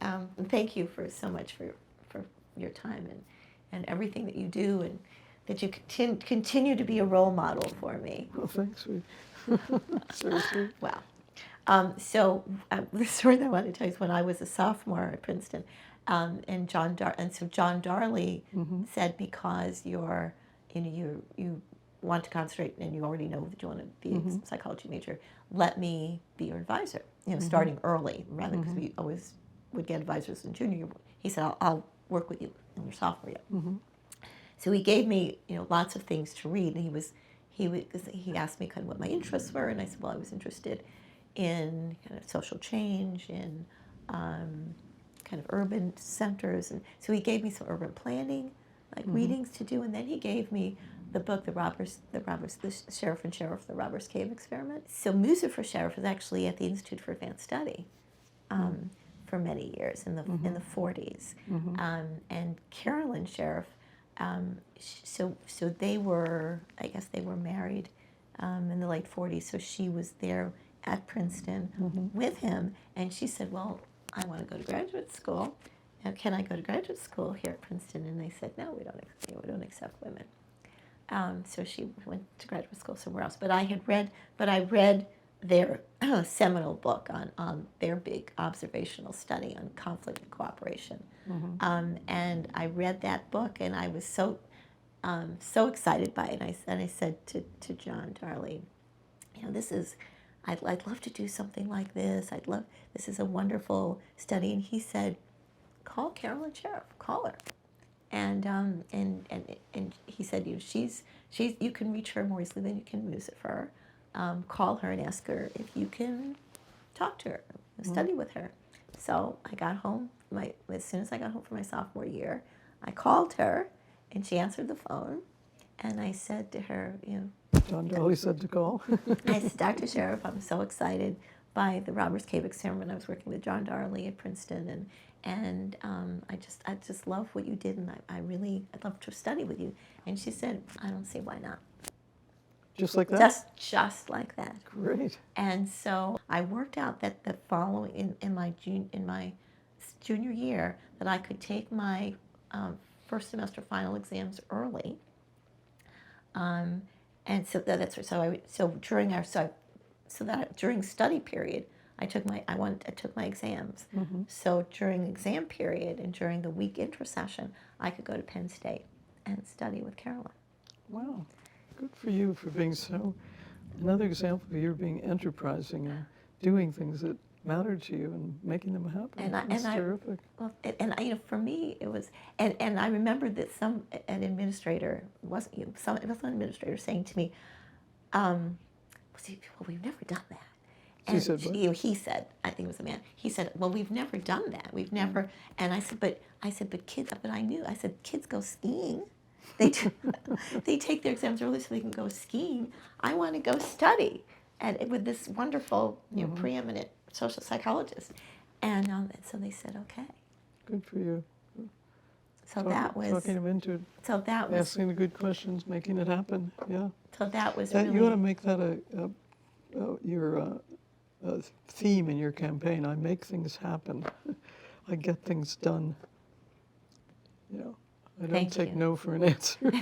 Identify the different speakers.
Speaker 1: And thank you for so much for your time and everything that you do, and that you continue to be a role model for me.
Speaker 2: Well, thanks. Seriously.
Speaker 1: Wow. The story that I want to tell you is when I was a sophomore at Princeton, and so John Darley said, because you want to concentrate and you already know that you want to be a psychology major, let me be your advisor. Starting early, rather, because we always would get advisors in junior year. He said, I'll work with you in your sophomore year. So he gave me lots of things to read, and he asked me kind of what my interests were, and I said, well, I was interested in kind of social change, in kind of urban centers, and so he gave me some urban planning readings to do, and then he gave me the book, the Sheriff and Sheriff, the Robbers Cave Experiment. So Music for Sheriff was actually at the Institute for Advanced Study for many years in the 40s, and Carolyn Sheriff. So they were, I guess they were married in the late 40s, so she was there at Princeton with him, and she said, well, I want to go to graduate school. Can I go to graduate school here at Princeton? And they said, no, we don't accept women. So she went to graduate school somewhere else. But I read their seminal book on their big observational study on conflict and cooperation. And I read that book, and I was so excited by it. And I said to John Darley, I'd love to do something like this. This is a wonderful study. And he said, call Carolyn Sheriff, call her. And he said, you can reach her more easily than you can music for her. Call her and ask her if you can talk to her, study with her. So I got home, as soon as I got home from my sophomore year, I called her, and she answered the phone, and I said to her,
Speaker 2: John Darley said to call.
Speaker 1: I said, Dr. Sheriff, I'm so excited by the Robbers Cave Experiment. I was working with John Darley at Princeton, and I just love what you did, and I'd love to study with you. And she said, I don't see why not.
Speaker 2: Just like that?
Speaker 1: Just like that.
Speaker 2: Great.
Speaker 1: And so I worked out that the following, in my junior year, that I could take my first semester final exams early. And so during study period, I took my exams. So during exam period and during the week intersession, I could go to Penn State and study with Carolyn.
Speaker 2: Wow, good for you for being another example of you being enterprising and doing things that matter to you and making them happen. That's terrific.
Speaker 1: For me, it was, and I remember that an administrator, it was an administrator saying to me, well, we've never done that. And
Speaker 2: she said what?
Speaker 1: He said, I think it was a man, he said, well, we've never done that. We've never, and I said, but kids, but I knew, I said, kids go skiing. They take their exams early so they can go skiing. I want to go study with this wonderful, preeminent social psychologist. And so they said, okay.
Speaker 2: Good for you.
Speaker 1: So that was
Speaker 2: talking them into it.
Speaker 1: So that was
Speaker 2: asking the good questions, making it happen. Yeah.
Speaker 1: So that was
Speaker 2: really. You ought to make that your theme in your campaign. I make things happen. I get things done. I don't take no for an answer.